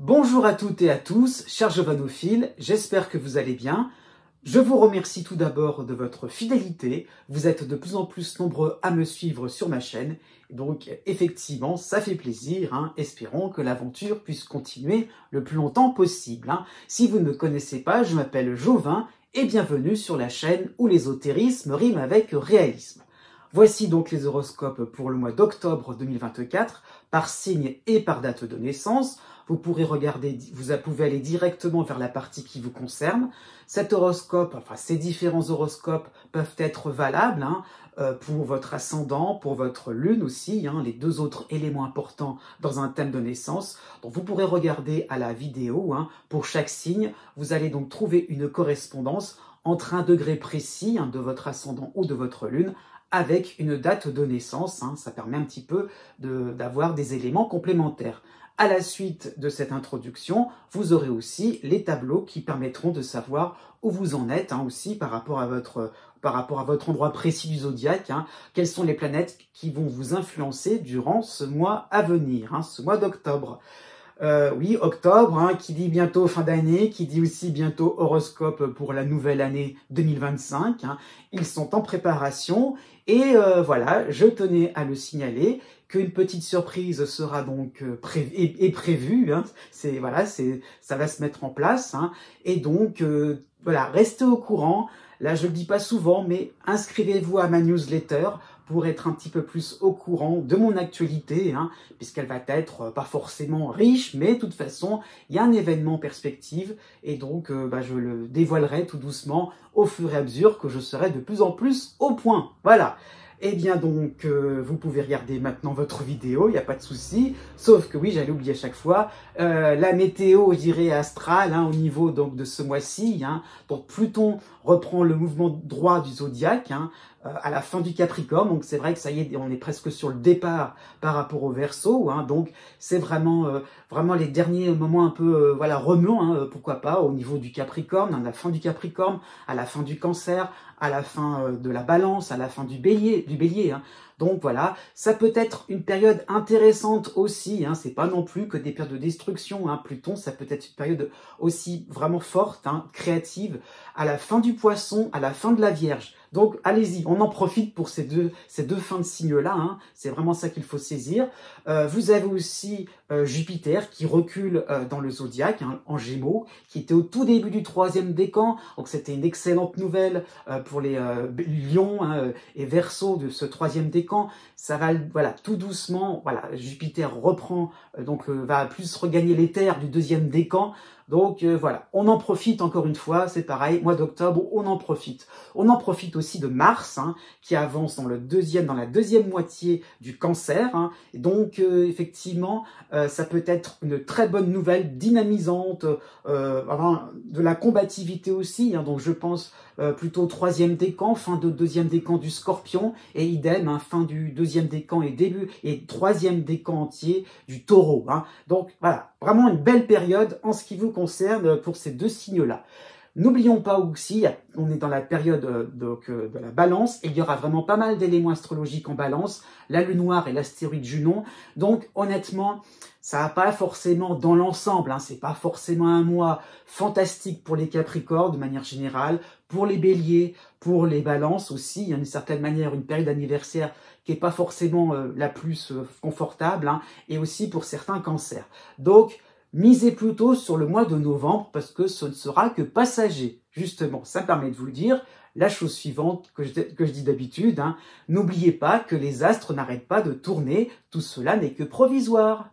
Bonjour à toutes et à tous, chers giovanophiles, j'espère que vous allez bien. Je vous remercie tout d'abord de votre fidélité. Vous êtes de plus en plus nombreux à me suivre sur ma chaîne. Donc effectivement, ça fait plaisir. Espérons que l'aventure puisse continuer le plus longtemps possible. Si vous ne me connaissez pas, je m'appelle Jovin et bienvenue sur la chaîne où l'ésotérisme rime avec réalisme. Voici donc les horoscopes pour le mois d'octobre 2024, par signe et par date de naissance. Vous pourrez regarder, vous pouvez aller directement vers la partie qui vous concerne. Cet horoscope, enfin ces différents horoscopes peuvent être valables pour votre ascendant, pour votre lune aussi, les deux autres éléments importants dans un thème de naissance. Donc vous pourrez regarder à la vidéo, pour chaque signe, vous allez donc trouver une correspondance entre un degré précis de votre ascendant ou de votre lune, avec une date de naissance. Ça permet un petit peu d'avoir des éléments complémentaires. À la suite de cette introduction, vous aurez aussi les tableaux qui permettront de savoir où vous en êtes, aussi par rapport à votre endroit précis du zodiaque, quelles sont les planètes qui vont vous influencer durant ce mois à venir, ce mois d'octobre. Oui, octobre, qui dit bientôt fin d'année, qui dit aussi bientôt horoscope pour la nouvelle année 2025. Ils sont en préparation et voilà, je tenais à le signaler qu'une petite surprise sera donc prévue. Ça va se mettre en place. Et donc, voilà, restez au courant. Là, je le dis pas souvent, mais inscrivez-vous à ma newsletter pour être un petit peu plus au courant de mon actualité, puisqu'elle va être pas forcément riche, mais de toute façon, il y a un événement en perspective, et donc je le dévoilerai tout doucement au fur et à mesure que je serai de plus en plus au point. Voilà. Eh bien donc, vous pouvez regarder maintenant votre vidéo, il n'y a pas de souci, sauf que oui, j'allais oublier à chaque fois, la météo, je dirais, astrale, au niveau donc de ce mois-ci, donc Pluton reprend le mouvement droit du zodiaque, à la fin du Capricorne, donc c'est vrai que ça y est, on est presque sur le départ par rapport au Verseau, donc c'est vraiment les derniers moments un peu remuants, pourquoi pas, au niveau du Capricorne, à la fin du Capricorne, à la fin du Cancer, à la fin de la Balance, à la fin du Bélier. Donc voilà, ça peut être une période intéressante aussi, c'est pas non plus que des périodes de destruction, Pluton, ça peut être une période aussi vraiment forte, créative, à la fin du Poisson, à la fin de la Vierge. Donc allez-y, on en profite pour ces deux fins de signes-là, c'est vraiment ça qu'il faut saisir. Vous avez aussi Jupiter qui recule dans le zodiaque, en Gémeaux, qui était au tout début du 3e décan, donc c'était une excellente nouvelle pour les Lions et Verseaux de ce 3e décan. Ça va, tout doucement, Jupiter reprend, va plus regagner les terres du 2e décan. Donc on en profite encore une fois, c'est pareil, mois d'octobre, on en profite. On en profite aussi de Mars, qui avance dans la deuxième moitié du Cancer. Et donc effectivement, ça peut être une très bonne nouvelle, dynamisante, de la combativité aussi. Donc je pense plutôt au 3e décan, fin de 2e décan du Scorpion, et idem, fin du 2e décan et 3e décan entier du Taureau. Donc voilà, vraiment une belle période en ce qui vous concerne pour ces deux signes-là. N'oublions pas aussi, on est dans la période de la Balance, et il y aura vraiment pas mal d'éléments astrologiques en Balance, la Lune noire et l'astéroïde Junon. Donc honnêtement, ça va pas forcément dans l'ensemble, c'est pas forcément un mois fantastique pour les Capricornes de manière générale, pour les Béliers, pour les Balances aussi, d'une certaine manière une période anniversaire qui est pas forcément la plus confortable, et aussi pour certains Cancers. Donc misez plutôt sur le mois de novembre parce que ce ne sera que passager. Justement, ça me permet de vous le dire. La chose suivante que je dis d'habitude, n'oubliez pas que les astres n'arrêtent pas de tourner, tout cela n'est que provisoire.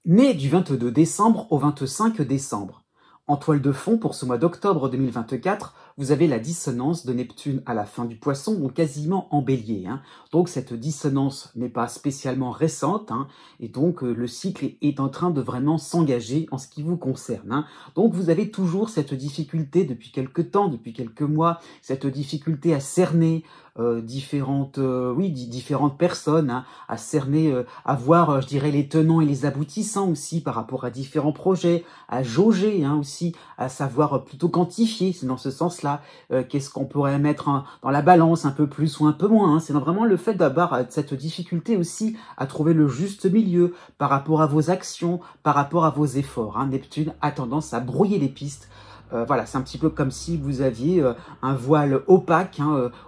Né du 22 décembre au 25 décembre. En toile de fond pour ce mois d'octobre 2024, vous avez la dissonance de Neptune à la fin du Poisson, donc quasiment en Bélier. Donc cette dissonance n'est pas spécialement récente, et donc le cycle est en train de vraiment s'engager en ce qui vous concerne. Donc vous avez toujours cette difficulté depuis quelques temps, depuis quelques mois, cette difficulté à cerner différentes personnes, à cerner, à voir, je dirais, les tenants et les aboutissants aussi par rapport à différents projets, à jauger aussi, à savoir plutôt quantifier, c'est dans ce sens-là, qu'est-ce qu'on pourrait mettre dans la balance un peu plus ou un peu moins. C'est vraiment le fait d'avoir cette difficulté aussi à trouver le juste milieu par rapport à vos actions, par rapport à vos efforts. Neptune a tendance à brouiller les pistes. Voilà, c'est un petit peu comme si vous aviez un voile opaque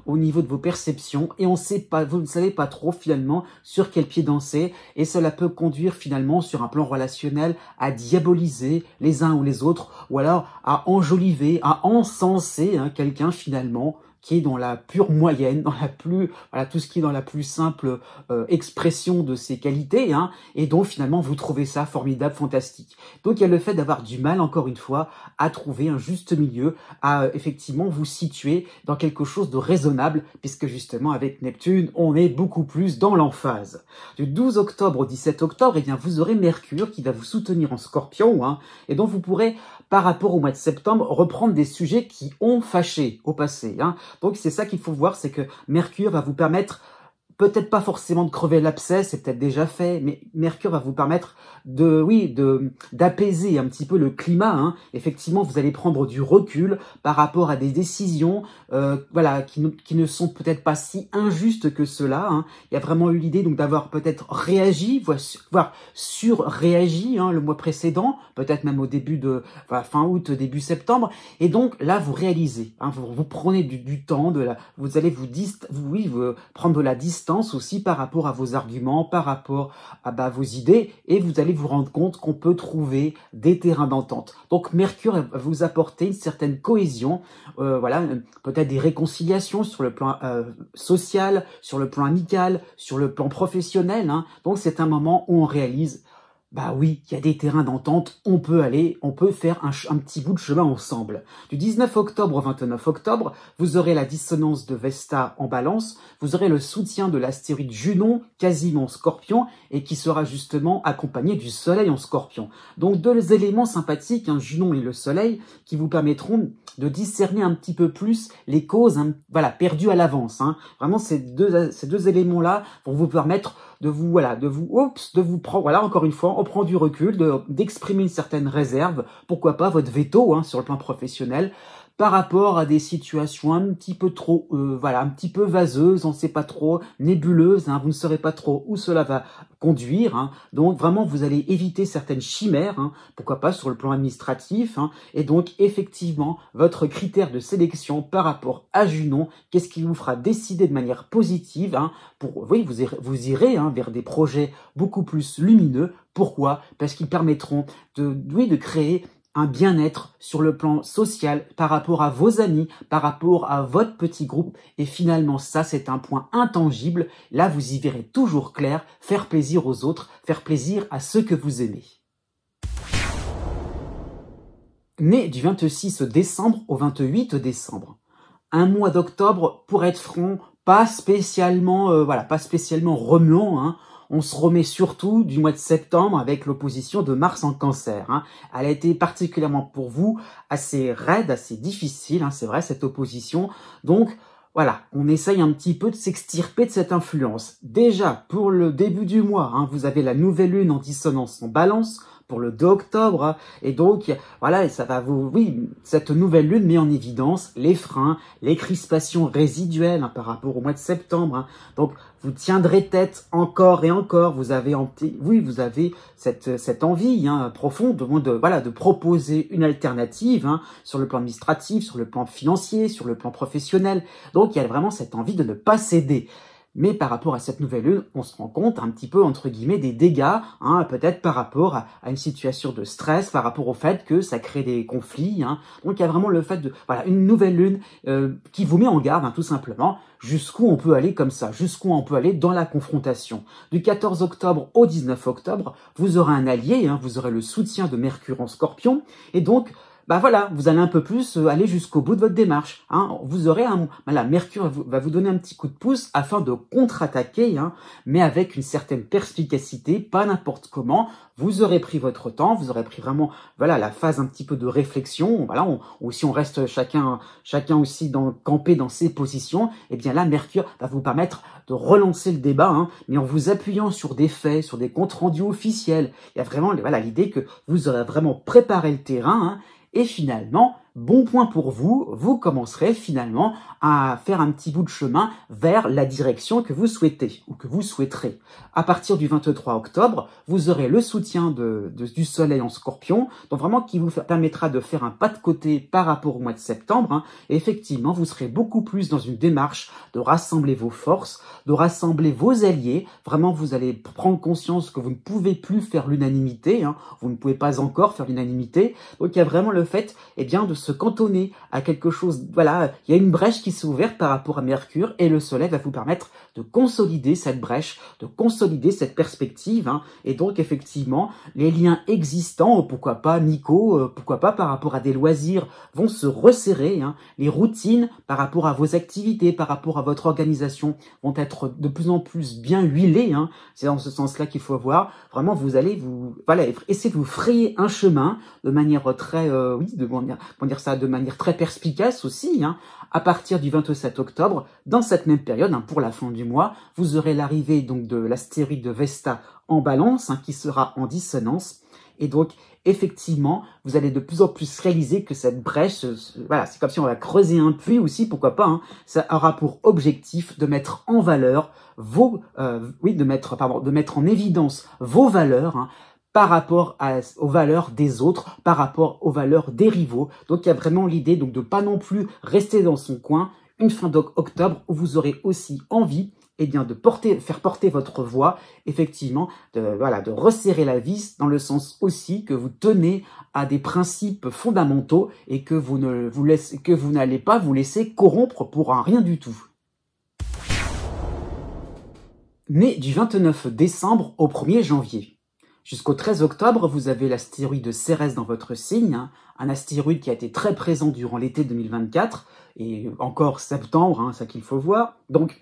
au niveau de vos perceptions et vous ne savez pas trop finalement sur quel pied danser, et cela peut conduire finalement sur un plan relationnel à diaboliser les uns ou les autres, ou alors à enjoliver, à encenser quelqu'un finalement qui est dans la pure moyenne, dans la plus, voilà, tout ce qui est dans la plus simple expression de ses qualités, et donc finalement vous trouvez ça formidable, fantastique. Donc il y a le fait d'avoir du mal, encore une fois, à trouver un juste milieu, à effectivement vous situer dans quelque chose de raisonnable, puisque justement avec Neptune, on est beaucoup plus dans l'emphase. Du 12 octobre au 17 octobre, eh bien, vous aurez Mercure qui va vous soutenir en Scorpion, et donc vous pourrez, par rapport au mois de septembre, reprendre des sujets qui ont fâché au passé. Donc c'est ça qu'il faut voir, c'est que Mercure va vous permettre, peut-être pas forcément de crever l'abcès, c'est peut-être déjà fait, mais Mercure va vous permettre d'apaiser un petit peu le climat. Effectivement, vous allez prendre du recul par rapport à des décisions qui ne sont peut-être pas si injustes que cela. Il y a vraiment eu l'idée donc d'avoir peut-être réagi, voire surréagi le mois précédent, peut-être même au début de fin août, début septembre. Et donc là, vous réalisez, vous prenez du temps, vous allez vous prendre de la distance aussi par rapport à vos arguments, par rapport à vos idées, et vous allez vous rendre compte qu'on peut trouver des terrains d'entente. Donc Mercure va vous apporter une certaine cohésion, peut-être des réconciliations sur le plan social, sur le plan amical, sur le plan professionnel. Donc c'est un moment où on réalise, oui, il y a des terrains d'entente, on peut faire un petit bout de chemin ensemble. Du 19 octobre au 29 octobre, vous aurez la dissonance de Vesta en Balance, vous aurez le soutien de l'astéroïde Junon, quasiment en Scorpion, et qui sera justement accompagné du Soleil en Scorpion. Donc deux éléments sympathiques, Junon et le Soleil, qui vous permettront de discerner un petit peu plus les causes perdues à l'avance. Vraiment, ces deux éléments-là vont vous permettre encore une fois, on prend du recul, d'exprimer une certaine réserve, pourquoi pas votre veto sur le plan professionnel, par rapport à des situations un petit peu trop, un petit peu vaseuses, on ne sait pas trop, nébuleuses, vous ne saurez pas trop où cela va conduire. Donc vraiment, vous allez éviter certaines chimères, pourquoi pas sur le plan administratif. Et donc effectivement, votre critère de sélection par rapport à Junon, qu'est-ce qui vous fera décider de manière positive vous irez vers des projets beaucoup plus lumineux. Pourquoi? Parce qu'ils permettront de créer un bien-être sur le plan social par rapport à vos amis, par rapport à votre petit groupe. Et finalement, ça, c'est un point intangible. Là, vous y verrez toujours clair, faire plaisir aux autres, faire plaisir à ceux que vous aimez. Né du 26 décembre au 28 décembre. Un mois d'octobre, pour être franc, pas spécialement remuant. On se remet surtout du mois de septembre avec l'opposition de Mars en Cancer. Elle a été particulièrement pour vous assez raide, assez difficile, c'est vrai, cette opposition. Donc voilà, on essaye un petit peu de s'extirper de cette influence. Déjà, pour le début du mois, vous avez la nouvelle lune en dissonance en Balance pour le 2 octobre. Et donc, ça va cette nouvelle lune met en évidence les freins, les crispations résiduelles par rapport au mois de septembre. Donc, vous tiendrez tête encore et encore. Vous avez cette envie profonde de proposer une alternative sur le plan administratif, sur le plan financier, sur le plan professionnel. Donc, il y a vraiment cette envie de ne pas céder. Mais par rapport à cette nouvelle lune, on se rend compte un petit peu, entre guillemets, des dégâts, peut-être par rapport à une situation de stress, par rapport au fait que ça crée des conflits. Donc il y a vraiment le fait une nouvelle lune qui vous met en garde, tout simplement, jusqu'où on peut aller comme ça, jusqu'où on peut aller dans la confrontation. Du 14 octobre au 19 octobre, vous aurez un allié, vous aurez le soutien de Mercure en Scorpion, et donc bah voilà, vous allez un peu plus aller jusqu'au bout de votre démarche. Hein. Vous aurez voilà, Mercure va vous donner un petit coup de pouce afin de contre-attaquer, hein, mais avec une certaine perspicacité, pas n'importe comment. Vous aurez pris votre temps, vous aurez pris vraiment, voilà, la phase un petit peu de réflexion. Voilà, ou si on reste chacun aussi campé dans ses positions, eh bien là, Mercure va vous permettre de relancer le débat, hein, mais en vous appuyant sur des faits, sur des comptes rendus officiels. Il y a vraiment, voilà, l'idée que vous aurez vraiment préparé le terrain, hein. Et finalement, bon point pour vous, vous commencerez finalement à faire un petit bout de chemin vers la direction que vous souhaitez ou que vous souhaiterez. À partir du 23 octobre, vous aurez le soutien du Soleil en Scorpion, donc vraiment qui vous permettra de faire un pas de côté par rapport au mois de septembre. Hein, et effectivement, vous serez beaucoup plus dans une démarche de rassembler vos forces, de rassembler vos alliés. Vraiment, vous allez prendre conscience que vous ne pouvez plus faire l'unanimité. Hein, vous ne pouvez pas encore faire l'unanimité. Donc, il y a vraiment le fait, eh bien, de se cantonner à quelque chose. Voilà, il y a une brèche qui s'est ouverte par rapport à Mercure et le Soleil va vous permettre de consolider cette brèche, de consolider cette perspective. Hein, et donc, effectivement, les liens existants, pourquoi pas Nico, pourquoi pas par rapport à des loisirs, vont se resserrer. Hein, les routines par rapport à vos activités, par rapport à votre organisation, vont être de plus en plus bien huilées. Hein. C'est dans ce sens-là qu'il faut voir. Vraiment, vous allez essayer de vous frayer un chemin de manière très, de manière très perspicace aussi. Hein. À partir du 27 octobre, dans cette même période, hein, pour la fin du mois, vous aurez l'arrivée donc de l'astéroïde de Vesta en Balance, hein, qui sera en dissonance. Et donc, effectivement, vous allez de plus en plus réaliser que cette brèche, voilà, c'est comme si on va creuser un puits aussi, pourquoi pas, hein, ça aura pour objectif de mettre en valeur de mettre en évidence vos valeurs, hein, par rapport aux valeurs des autres, par rapport aux valeurs des rivaux. Donc, il y a vraiment l'idée donc de pas non plus rester dans son coin. Une fin d'octobre où vous aurez aussi envie, eh bien, de faire porter votre voix, effectivement, de resserrer la vis, dans le sens aussi que vous tenez à des principes fondamentaux et que vous n'allez pas vous laisser corrompre pour un rien du tout. Mais du 29 décembre au 1er janvier. Jusqu'au 13 octobre, vous avez l'astéroïde Cérès dans votre signe, hein, un astéroïde qui a été très présent durant l'été 2024, et encore septembre, hein, ça qu'il faut voir. Donc,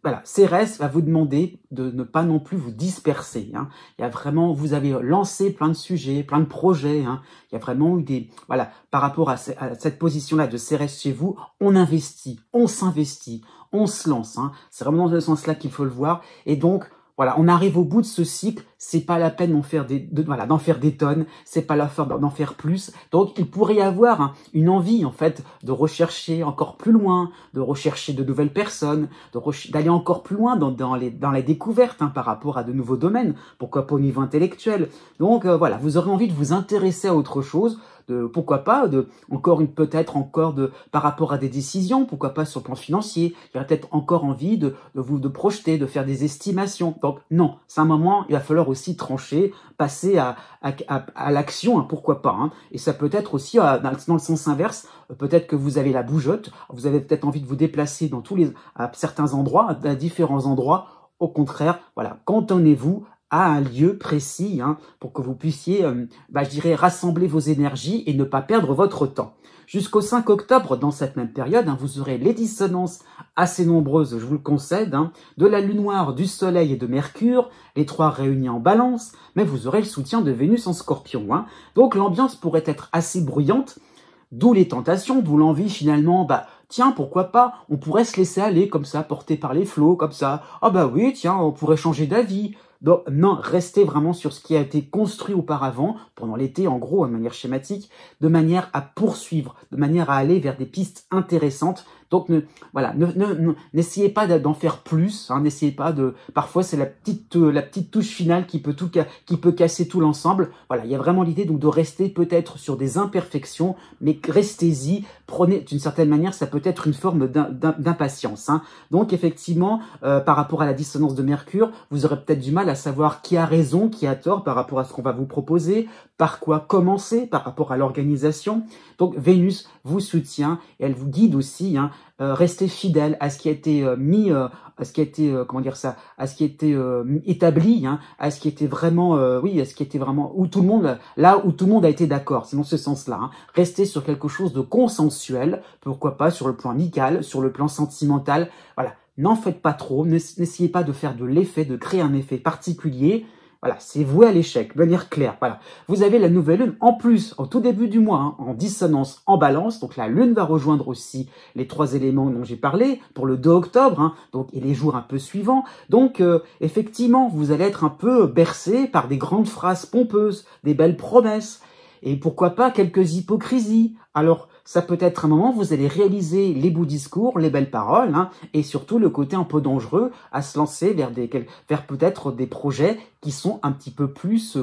voilà, Cérès va vous demander de ne pas non plus vous disperser. Hein. Il y a vraiment, vous avez lancé plein de sujets, plein de projets. Hein. Il y a vraiment eu voilà, par rapport à cette position-là de Cérès chez vous, on investit, on s'investit, on se lance. Hein. C'est vraiment dans ce sens-là qu'il faut le voir. Et donc, voilà, on arrive au bout de ce cycle, c'est pas la peine d'en faire des tonnes, c'est pas la peine d'en faire plus. Donc, il pourrait y avoir, hein, une envie, en fait, de rechercher encore plus loin, de rechercher de nouvelles personnes, d'aller encore plus loin dans les découvertes, hein, par rapport à de nouveaux domaines, pourquoi pas au niveau intellectuel. Donc, voilà, vous aurez envie de vous intéresser à autre chose, pourquoi pas, par rapport à des décisions, pourquoi pas sur le plan financier, il y aurait peut-être encore envie de projeter, de faire des estimations. Donc non, c'est un moment, il va falloir aussi trancher, passer à l'action, hein, pourquoi pas. Hein. Et ça peut être aussi, dans le sens inverse, peut-être que vous avez la bougeotte, vous avez peut-être envie de vous déplacer à certains endroits, à différents endroits. Au contraire, voilà, cantonnez-vous à un lieu précis, hein, pour que vous puissiez, rassembler vos énergies et ne pas perdre votre temps. Jusqu'au 5 octobre, dans cette même période, hein, vous aurez les dissonances assez nombreuses, je vous le concède, hein, de la lune noire, du soleil et de Mercure, les trois réunis en balance, mais vous aurez le soutien de Vénus en Scorpion. Hein. Donc l'ambiance pourrait être assez bruyante, d'où les tentations, d'où l'envie finalement, tiens, pourquoi pas, on pourrait se laisser aller comme ça, porté par les flots, comme ça. Ah bah oui, tiens, on pourrait changer d'avis. Donc, non, restez vraiment sur ce qui a été construit auparavant, pendant l'été, en gros, de manière schématique, de manière à poursuivre, de manière à aller vers des pistes intéressantes. Donc, n'essayez pas d'en faire plus, hein, n'essayez pas parfois, c'est la petite touche finale qui peut casser tout l'ensemble. Voilà, il y a vraiment l'idée donc de rester peut-être sur des imperfections, mais restez-y, prenez, d'une certaine manière, ça peut être une forme d'impatience. Hein. Donc, effectivement, par rapport à la dissonance de Mercure, vous aurez peut-être du mal à savoir qui a raison, qui a tort par rapport à ce qu'on va vous proposer, par quoi commencer, par rapport à l'organisation. Donc, Vénus vous soutient et elle vous guide aussi, hein, rester fidèle à ce qui a été mis, à ce qui a été, comment dire ça, à ce qui a été établi, hein, à ce qui était vraiment, oui, à ce qui était vraiment, où tout le monde, là où tout le monde a été d'accord, c'est dans ce sens-là. Hein. Rester sur quelque chose de consensuel, pourquoi pas sur le plan amical, sur le plan sentimental, voilà. N'en faites pas trop, n'essayez pas de faire de l'effet, de créer un effet particulier. Voilà, c'est voué à l'échec, de manière claire. Voilà, vous avez la nouvelle lune en plus, au tout début du mois, hein, en dissonance, en balance. Donc la lune va rejoindre aussi les 3 éléments dont j'ai parlé pour le 2 octobre, hein, donc et les jours un peu suivants. Donc effectivement, vous allez être un peu bercé par des grandes phrases pompeuses, des belles promesses. Et pourquoi pas quelques hypocrisies. Alors, ça peut être un moment où vous allez réaliser les beaux discours, les belles paroles, hein, et surtout le côté un peu dangereux à se lancer vers peut-être des projets qui sont un petit peu plus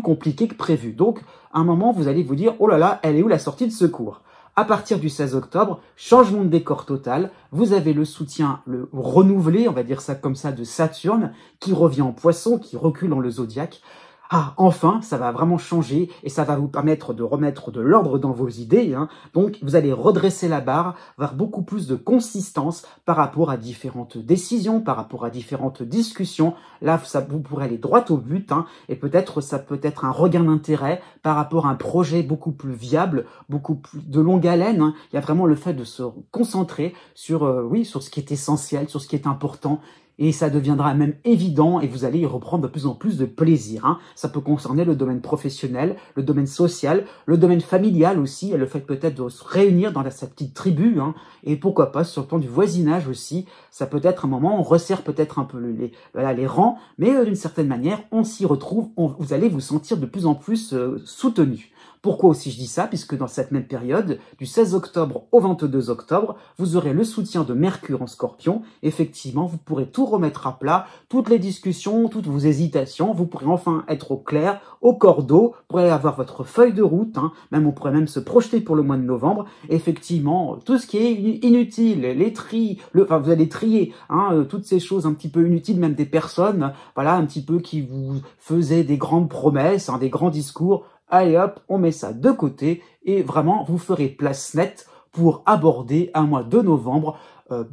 compliqués que prévu. Donc, à un moment, vous allez vous dire, oh là là, elle est où la sortie de secours? À partir du 16 octobre, changement de décor total, vous avez le soutien, le renouvelé, on va dire ça comme ça, de Saturne, qui revient en Poisson, qui recule dans le zodiaque. Ah, enfin, ça va vraiment changer et ça va vous permettre de remettre de l'ordre dans vos idées. Hein. Donc, vous allez redresser la barre, avoir beaucoup plus de consistance par rapport à différentes décisions, par rapport à différentes discussions. Là, vous pourrez aller droit au but, hein, et peut-être ça peut être un regain d'intérêt par rapport à un projet beaucoup plus viable, beaucoup plus de longue haleine. Hein. Il y a vraiment le fait de se concentrer sur, oui, sur ce qui est essentiel, sur ce qui est important. Et ça deviendra même évident et vous allez y reprendre de plus en plus de plaisir. Hein. Ça peut concerner le domaine professionnel, le domaine social, le domaine familial aussi, et le fait peut-être de se réunir dans sa petite tribu. Hein. Et pourquoi pas sur le plan du voisinage aussi. Ça peut être un moment, on resserre peut-être un peu les rangs, mais d'une certaine manière, on s'y retrouve, vous allez vous sentir de plus en plus soutenu. Pourquoi aussi je dis ça? Puisque dans cette même période, du 16 octobre au 22 octobre, vous aurez le soutien de Mercure en Scorpion. Effectivement, vous pourrez tout remettre à plat, toutes les discussions, toutes vos hésitations, vous pourrez enfin être au clair, au cordeau, vous pourrez avoir votre feuille de route, hein, même on pourrait même se projeter pour le mois de novembre. Effectivement, tout ce qui est inutile, les tris, enfin vous allez trier, hein, toutes ces choses un petit peu inutiles, même des personnes, voilà, un petit peu qui vous faisaient des grandes promesses, hein, des grands discours. Allez hop, on met ça de côté et vraiment vous ferez place nette pour aborder un mois de novembre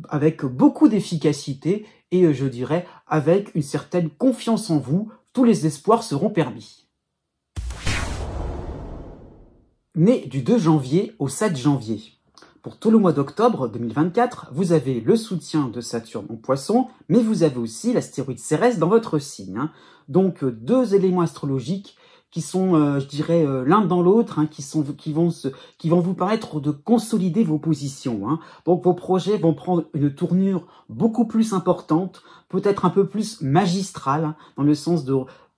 avec beaucoup d'efficacité et je dirais avec une certaine confiance en vous. Tous les espoirs seront permis. Né du 2 janvier au 7 janvier. Pour tout le mois d'octobre 2024, vous avez le soutien de Saturne en Poisson, mais vous avez aussi l'astéroïde Cérès dans votre signe. Hein. Donc 2 éléments astrologiques qui sont, je dirais, l'un dans l'autre, hein, qui vont vous permettre de consolider vos positions. Hein. Donc vos projets vont prendre une tournure beaucoup plus importante, peut-être un peu plus magistrale, hein, dans le sens de...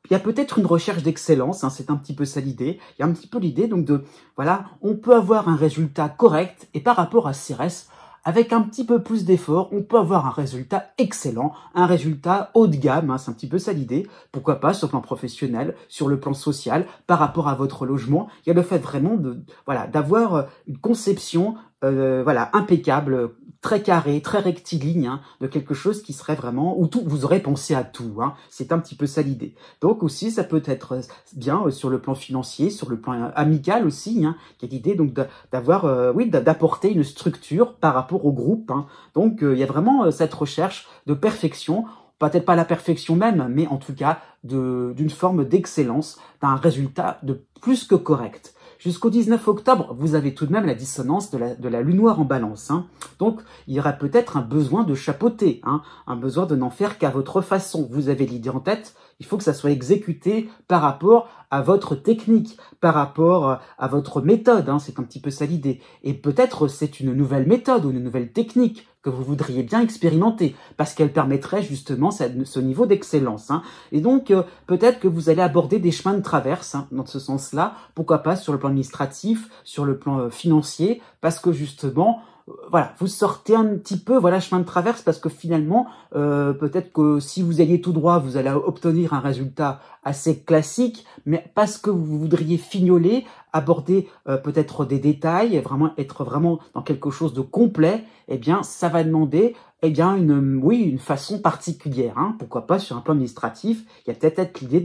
Il y a peut-être une recherche d'excellence, hein, c'est un petit peu ça l'idée. Il y a un petit peu l'idée, donc de... Voilà, on peut avoir un résultat correct, et par rapport à Cérès, avec un petit peu plus d'effort, on peut avoir un résultat excellent, un résultat haut de gamme, hein, c'est un petit peu ça l'idée. Pourquoi pas sur le plan professionnel, sur le plan social, par rapport à votre logement. Il y a le fait vraiment de, voilà, d'avoir une conception voilà, impeccable, très carré, très rectiligne, hein, de quelque chose qui serait vraiment, où tout, vous aurez pensé à tout. Hein, c'est un petit peu ça l'idée. Donc aussi, ça peut être bien sur le plan financier, sur le plan amical aussi, hein, qui est l'idée donc d'avoir, oui, d'apporter une structure par rapport au groupe. Hein. Donc il y a vraiment cette recherche de perfection. Peut-être pas la perfection même, mais en tout cas d'une forme d'excellence, d'un résultat de plus que correct. Jusqu'au 19 octobre, vous avez tout de même la dissonance de la lune noire en balance. Hein. Donc, il y aura peut-être un besoin de chapeauter, hein, un besoin de n'en faire qu'à votre façon. Vous avez l'idée en tête, il faut que ça soit exécuté par rapport à votre technique, par rapport à votre méthode. Hein, c'est un petit peu ça l'idée. Et peut-être c'est une nouvelle méthode ou une nouvelle technique que vous voudriez bien expérimenter, parce qu'elle permettrait justement ce niveau d'excellence. Hein. Et donc, peut-être que vous allez aborder des chemins de traverse, hein, dans ce sens-là, pourquoi pas sur le plan administratif, sur le plan financier, parce que justement, voilà, vous sortez un petit peu, voilà, chemin de traverse, parce que finalement, peut-être que si vous alliez tout droit, vous allez obtenir un résultat assez classique, mais parce que vous voudriez fignoler, aborder peut-être des détails, vraiment être vraiment dans quelque chose de complet, eh bien, ça va demander eh bien oui, une façon particulière, hein, pourquoi pas sur un plan administratif, il y a peut-être l'idée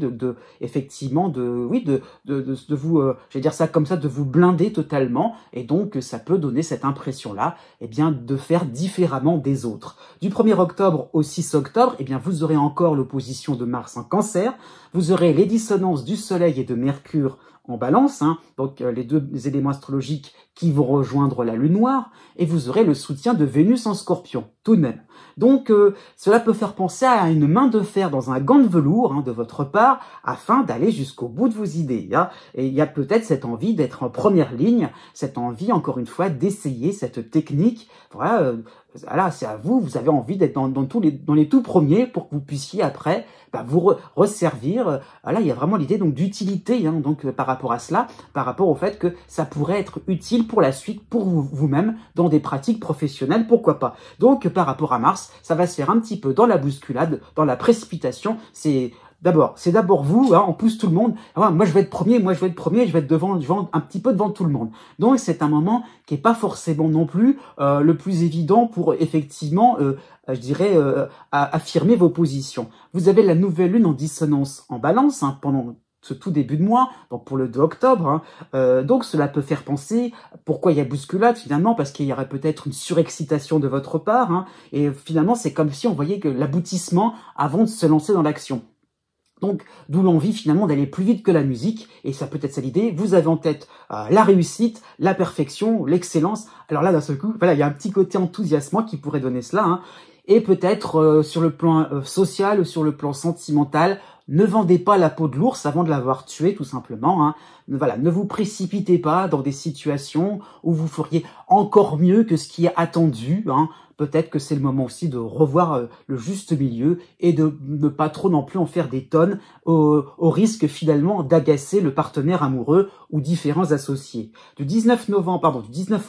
effectivement de vous, je vais dire ça comme ça, de vous blinder totalement, et donc ça peut donner cette impression-là, eh bien de faire différemment des autres. Du 1er octobre au 6 octobre, eh bien vous aurez encore l'opposition de Mars en Cancer, vous aurez les dissonances du Soleil et de Mercure en Balance, hein, donc les deux éléments astrologiques qui vont rejoindre la Lune noire, et vous aurez le soutien de Vénus en Scorpion, tout de même. Donc cela peut faire penser à une main de fer dans un gant de velours, hein, de votre part, afin d'aller jusqu'au bout de vos idées. Hein. Et il y a peut-être cette envie d'être en première ligne, cette envie, encore une fois, d'essayer cette technique. Voilà, voilà, c'est à vous, vous avez envie d'être dans les tout premiers pour que vous puissiez après vous resservir. Voilà, il y a vraiment l'idée donc d'utilité, hein, donc par rapport à cela, par rapport au fait que ça pourrait être utile pour la suite, pour vous-même, dans des pratiques professionnelles, pourquoi pas. Donc par rapport à Mars, ça va se faire un petit peu dans la bousculade, dans la précipitation, c'est d'abord vous, hein, on pousse tout le monde. Ah, moi je vais être premier, je vais être devant, un petit peu devant tout le monde. Donc c'est un moment qui est pas forcément non plus le plus évident pour effectivement, je dirais, affirmer vos positions. Vous avez la nouvelle lune en dissonance en Balance, hein, pendant ce tout début de mois, donc pour le 2 octobre. Hein. Donc cela peut faire penser, pourquoi il y a bousculade finalement, parce qu'il y aurait peut-être une surexcitation de votre part, hein, et finalement c'est comme si on voyait que l'aboutissement avant de se lancer dans l'action. Donc, d'où l'envie finalement d'aller plus vite que la musique, et ça peut être ça l'idée, vous avez en tête la réussite, la perfection, l'excellence. Alors là, d'un seul coup, voilà, il y a un petit côté enthousiasmant qui pourrait donner cela, hein. Et peut-être sur le plan social ou sur le plan sentimental, ne vendez pas la peau de l'ours avant de l'avoir tué, tout simplement. Hein. Voilà, ne vous précipitez pas dans des situations où vous feriez encore mieux que ce qui est attendu. Hein. Peut-être que c'est le moment aussi de revoir le juste milieu et de ne pas trop non plus en faire des tonnes au risque finalement d'agacer le partenaire amoureux ou différents associés. Du 19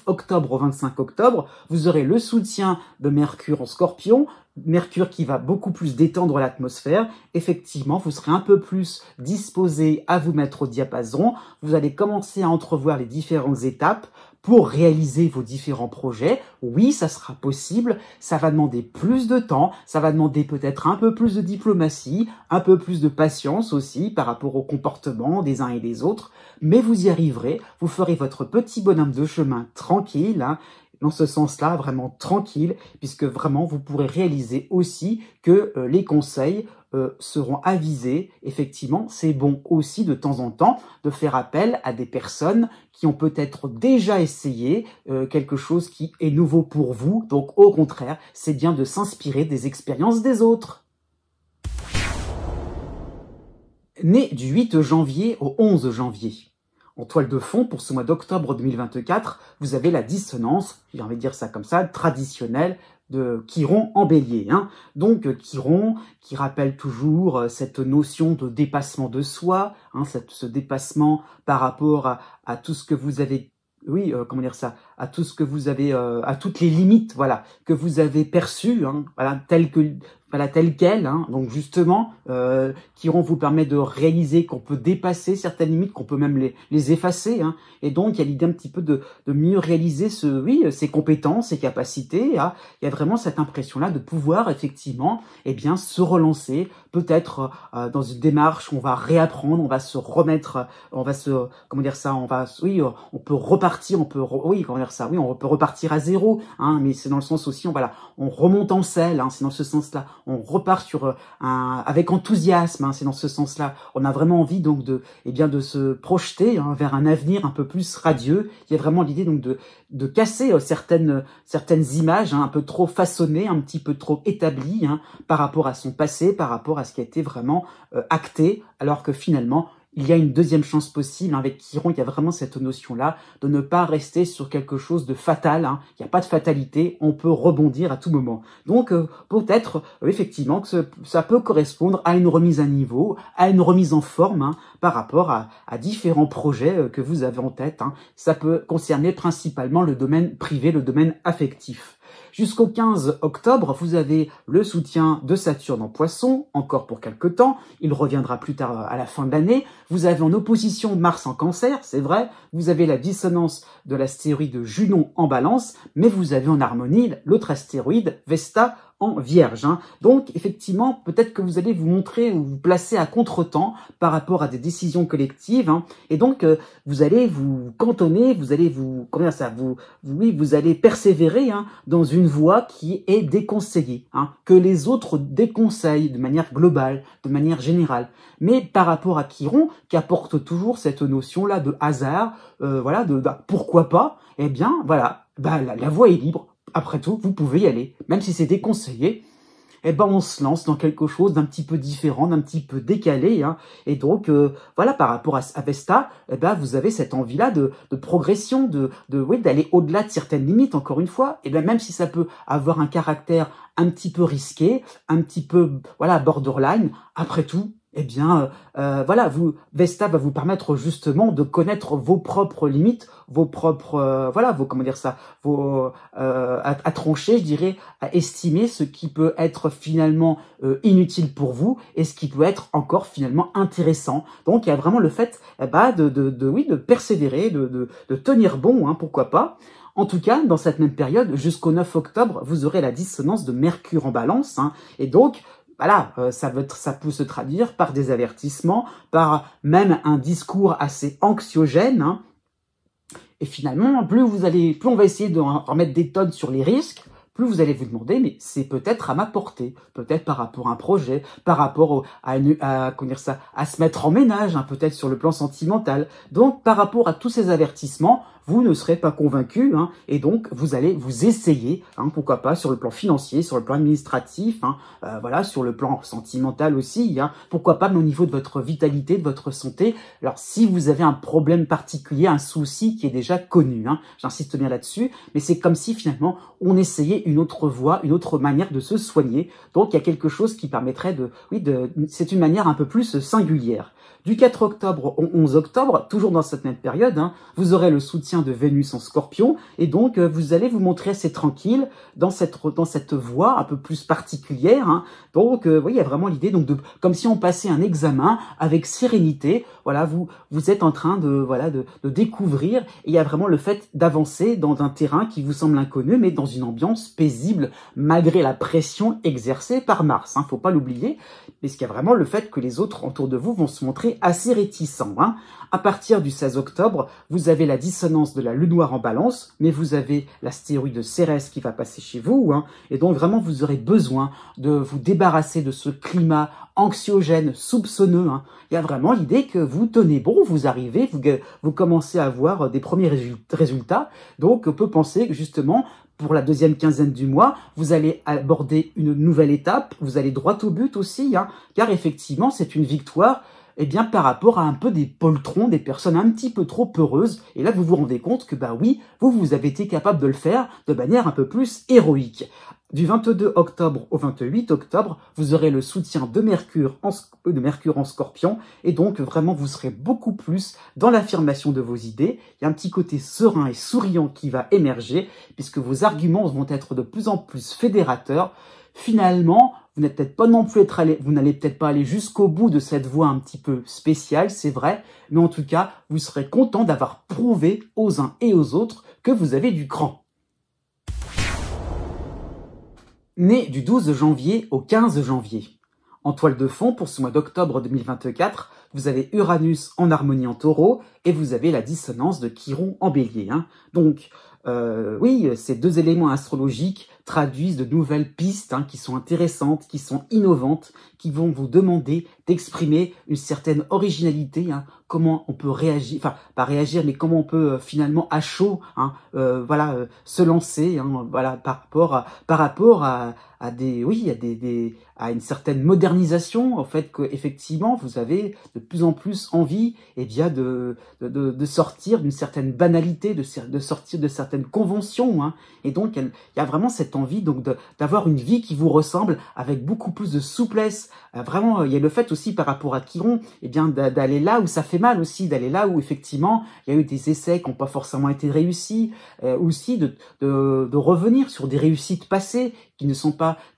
octobre au 25 octobre, vous aurez le soutien de Mercure en Scorpion, Mercure qui va beaucoup plus détendre l'atmosphère. Effectivement, vous serez un peu plus disposé à vous mettre au diapason. Vous allez commencer à entrevoir les différentes étapes pour réaliser vos différents projets. Oui, ça sera possible, ça va demander plus de temps, ça va demander peut-être un peu plus de diplomatie, un peu plus de patience aussi par rapport au comportement des uns et des autres, mais vous y arriverez, vous ferez votre petit bonhomme de chemin tranquille, hein, dans ce sens-là, vraiment tranquille, puisque vraiment vous pourrez réaliser aussi que les conseils seront avisés. Effectivement, c'est bon aussi de temps en temps de faire appel à des personnes qui ont peut-être déjà essayé quelque chose qui est nouveau pour vous. Donc au contraire, c'est bien de s'inspirer des expériences des autres. Né du 8 janvier au 11 janvier. En toile de fond, pour ce mois d'octobre 2024, vous avez la dissonance, j'ai envie de dire ça comme ça, traditionnelle, de Chiron en bélier. Hein. Donc Chiron, qui rappelle toujours cette notion de dépassement de soi, hein, ce dépassement par rapport à tout ce que vous avez, comment dire ça, à tout ce que vous avez, à toutes les limites, voilà, que vous avez perçues, hein, voilà, telle quelle, hein. Donc justement, Chiron vous permet de réaliser qu'on peut dépasser certaines limites, qu'on peut même les effacer, hein. Et donc il y a l'idée un petit peu de mieux réaliser ses compétences, ses capacités. Hein. Il y a vraiment cette impression-là de pouvoir effectivement, se relancer, peut-être dans une démarche où on va réapprendre, on va se remettre, on peut repartir, on peut repartir à zéro, hein. Mais c'est dans le sens aussi, on remonte en selle, hein, c'est dans ce sens-là. On repart avec enthousiasme, hein, c'est dans ce sens-là. On a vraiment envie donc de se projeter, hein, vers un avenir un peu plus radieux. Il y a vraiment l'idée donc de casser certaines images, hein, un peu trop façonnées, un petit peu trop établies, hein, par rapport à son passé, par rapport à ce qui a été vraiment acté, alors que finalement il y a une deuxième chance possible. Avec Chiron, il y a vraiment cette notion-là de ne pas rester sur quelque chose de fatal. Hein. Il n'y a pas de fatalité, on peut rebondir à tout moment. Donc peut-être effectivement que ça peut correspondre à une remise à niveau, à une remise en forme, hein, par rapport à différents projets que vous avez en tête. Hein. Ça peut concerner principalement le domaine privé, le domaine affectif. Jusqu'au 15 octobre, vous avez le soutien de Saturne en Poisson, encore pour quelque temps. Il reviendra plus tard à la fin de l'année. Vous avez en opposition Mars en Cancer, c'est vrai. Vous avez la dissonance de l'astéroïde Junon en Balance, mais vous avez en harmonie l'autre astéroïde, Vesta, en Vierge. Donc, effectivement, peut-être que vous allez vous montrer ou vous placer à contre-temps par rapport à des décisions collectives. Et donc, vous allez vous cantonner, vous allez vous allez persévérer dans une voie qui est déconseillée, que les autres déconseillent de manière globale, de manière générale. Mais par rapport à Chiron, qui apporte toujours cette notion-là de hasard, pourquoi pas, eh bien, voilà, la voie est libre. Après tout, vous pouvez y aller, même si c'est déconseillé. Eh ben, on se lance dans quelque chose d'un petit peu différent, d'un petit peu décalé. Et donc, voilà, par rapport à Vesta, eh ben, vous avez cette envie-là de progression, d'aller au-delà de certaines limites, encore une fois. Et ben, même si ça peut avoir un caractère un petit peu risqué, un petit peu, borderline, après tout, eh bien, Vesta va vous permettre justement de connaître vos propres limites, vos propres, à trancher, je dirais, à estimer ce qui peut être finalement inutile pour vous et ce qui peut être encore finalement intéressant. Donc, il y a vraiment le fait, de persévérer, de tenir bon, pourquoi pas. En tout cas, dans cette même période, jusqu'au 9 octobre, vous aurez la dissonance de Mercure en Balance, et donc, voilà, ça peut se traduire par des avertissements, par même un discours assez anxiogène. Et finalement, plus on va essayer de remettre des tonnes sur les risques, plus vous allez vous demander, mais c'est peut-être à ma portée, peut-être par rapport à un projet, par rapport à se mettre en ménage, peut-être sur le plan sentimental. Donc, par rapport à tous ces avertissements, vous ne serez pas convaincu, et donc vous allez vous essayer, pourquoi pas, sur le plan financier, sur le plan administratif, sur le plan sentimental aussi, pourquoi pas, mais au niveau de votre vitalité, de votre santé. Alors, si vous avez un problème particulier, un souci qui est déjà connu, j'insiste bien là-dessus, mais c'est comme si finalement on essayait une autre voie, une autre manière de se soigner. Donc, il y a quelque chose qui permettrait c'est une manière un peu plus singulière. Du 4 octobre au 11 octobre, toujours dans cette même période, vous aurez le soutien de Vénus en Scorpion, et donc vous allez vous montrer assez tranquille dans cette voie un peu plus particulière. Donc, il y a vraiment l'idée comme si on passait un examen avec sérénité. Voilà, vous êtes en train de découvrir, et il y a vraiment le fait d'avancer dans un terrain qui vous semble inconnu, mais dans une ambiance paisible, malgré la pression exercée par Mars. Faut pas l'oublier, mais qu'il y a vraiment le fait que les autres autour de vous vont se montrer assez réticents. À partir du 16 octobre, vous avez la dissonance de la Lune noire en Balance, mais vous avez l'astéroïde Cérès qui va passer chez vous, et donc vraiment vous aurez besoin de vous débarrasser de ce climat anxiogène, soupçonneux. Il y a vraiment l'idée que vous tenez bon, vous arrivez, vous commencez à avoir des premiers résultats, donc on peut penser que justement, pour la deuxième quinzaine du mois, vous allez aborder une nouvelle étape, vous allez droit au but aussi, car effectivement, c'est une victoire par rapport à un peu des poltrons, des personnes un petit peu trop peureuses. Et là, vous vous rendez compte que, vous avez été capable de le faire de manière un peu plus héroïque. Du 22 octobre au 28 octobre, vous aurez le soutien de Mercure en Scorpion, et donc vraiment vous serez beaucoup plus dans l'affirmation de vos idées. Il y a un petit côté serein et souriant qui va émerger, puisque vos arguments vont être de plus en plus fédérateurs. Finalement, vous n'allez peut-être pas aller jusqu'au bout de cette voie un petit peu spéciale, c'est vrai, mais en tout cas, vous serez content d'avoir prouvé aux uns et aux autres que vous avez du cran. Né du 12 janvier au 15 janvier. En toile de fond, pour ce mois d'octobre 2024, vous avez Uranus en harmonie en Taureau et vous avez la dissonance de Chiron en Bélier. Donc, ces deux éléments astrologiques traduisent de nouvelles pistes qui sont intéressantes, qui sont innovantes, qui vont vous demander d'exprimer une certaine originalité, comment on peut réagir, enfin pas réagir, mais comment on peut finalement à chaud, se lancer, par rapport à une certaine modernisation, au fait qu'effectivement vous avez de plus en plus envie de sortir d'une certaine banalité, de sortir de certaines conventions, et donc il y a vraiment cette envie d'avoir une vie qui vous ressemble avec beaucoup plus de souplesse. Vraiment, il y a le fait aussi par rapport à Chiron, eh bien d'aller là où ça fait mal aussi, d'aller là où effectivement il y a eu des essais qui n'ont pas forcément été réussis, aussi de revenir sur des réussites passées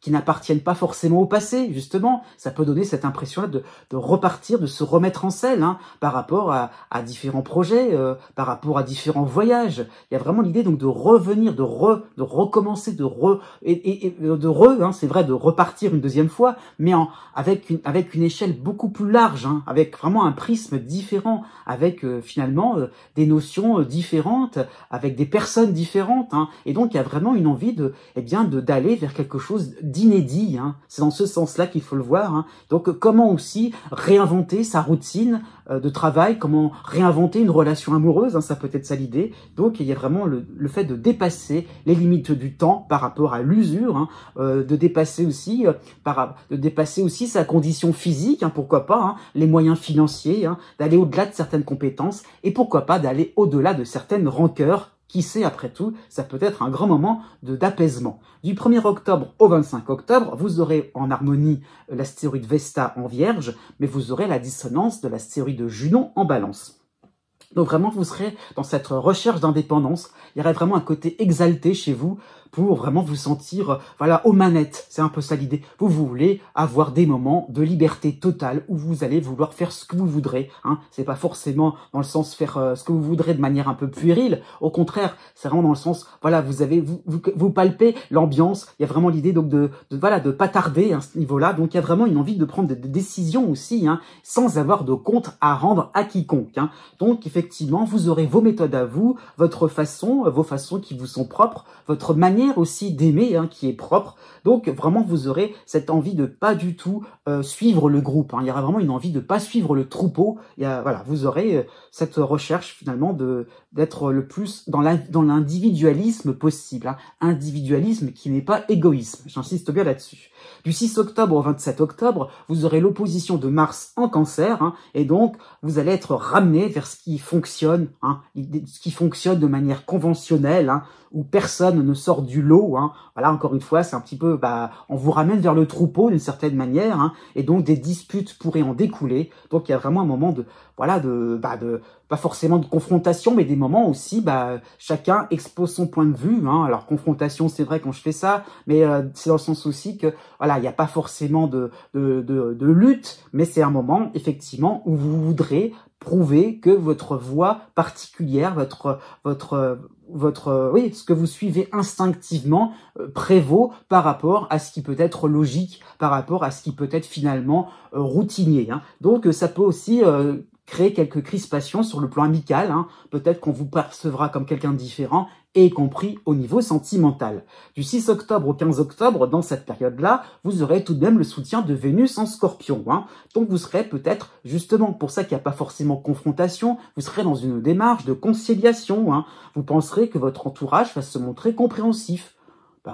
qui n'appartiennent pas forcément au passé, justement. Ça peut donner cette impression-là de repartir, de se remettre en selle, hein, par rapport à différents projets, par rapport à différents voyages. Il y a vraiment l'idée donc de revenir, de recommencer, hein, c'est vrai, de repartir une deuxième fois, mais avec une échelle beaucoup plus large, hein, avec vraiment un prisme différent, avec finalement des notions différentes, avec des personnes différentes, hein, et donc il y a vraiment une envie d'aller vers quelque chose d'inédit, hein. C'est dans ce sens-là qu'il faut le voir, hein. Donc comment aussi réinventer sa routine de travail, comment réinventer une relation amoureuse, hein, ça peut être ça l'idée. Donc il y a vraiment le fait de dépasser les limites du temps par rapport à l'usure, hein, de dépasser aussi sa condition physique, hein, pourquoi pas, hein, les moyens financiers, hein, d'aller au-delà de certaines compétences, et pourquoi pas d'aller au-delà de certaines rancœurs. Qui sait, après tout, ça peut être un grand moment d'apaisement. Du 1er octobre au 25 octobre, vous aurez en harmonie l'astéroïde Vesta en Vierge, mais vous aurez la dissonance de l'astéroïde Junon en Balance. Donc vraiment, vous serez dans cette recherche d'indépendance. Il y aurait vraiment un côté exalté chez vous pour vraiment vous sentir, voilà, aux manettes. C'est un peu ça l'idée. Vous voulez avoir des moments de liberté totale où vous allez vouloir faire ce que vous voudrez. Hein. C'est pas forcément dans le sens faire ce que vous voudrez de manière un peu puérile. Au contraire, c'est vraiment dans le sens, voilà, vous palpez l'ambiance. Il y a vraiment l'idée donc de pas tarder à ce niveau-là. Donc il y a vraiment une envie de prendre des décisions aussi, hein, sans avoir de compte à rendre à quiconque. Hein. Donc effectivement, vous aurez vos méthodes à vous, vos façons qui vous sont propres, votre manière aussi d'aimer, hein, qui est propre. Donc vraiment, vous aurez cette envie de pas du tout suivre le groupe. Hein. Il y aura vraiment une envie de pas suivre le troupeau. Vous aurez cette recherche finalement d'être le plus dans l'individualisme possible. Hein. Individualisme qui n'est pas égoïsme. J'insiste bien là-dessus. Du 6 octobre au 27 octobre, vous aurez l'opposition de Mars en Cancer, hein, et donc vous allez être ramené vers ce qui fonctionne, hein, ce qui fonctionne de manière conventionnelle, hein, où personne ne sort du lot. Hein. Voilà, encore une fois, c'est un petit peu, on vous ramène vers le troupeau d'une certaine manière, hein, et donc des disputes pourraient en découler. Donc il y a vraiment un moment pas forcément de confrontation, mais des moments aussi, chacun expose son point de vue. Hein. Alors confrontation, c'est vrai quand je fais ça, mais c'est dans le sens aussi que voilà, il n'y a pas forcément de lutte, mais c'est un moment effectivement où vous voudrez prouver que votre voie particulière, ce que vous suivez instinctivement prévaut par rapport à ce qui peut être logique, par rapport à ce qui peut être finalement routinier. Hein. Donc ça peut aussi créer quelques crispations sur le plan amical. Hein. Peut-être qu'on vous percevra comme quelqu'un de différent, et y compris au niveau sentimental. Du 6 octobre au 15 octobre, dans cette période-là, vous aurez tout de même le soutien de Vénus en Scorpion. Hein. Donc vous serez peut-être, justement, pour ça qu'il n'y a pas forcément confrontation, vous serez dans une démarche de conciliation. Hein. Vous penserez que votre entourage va se montrer compréhensif.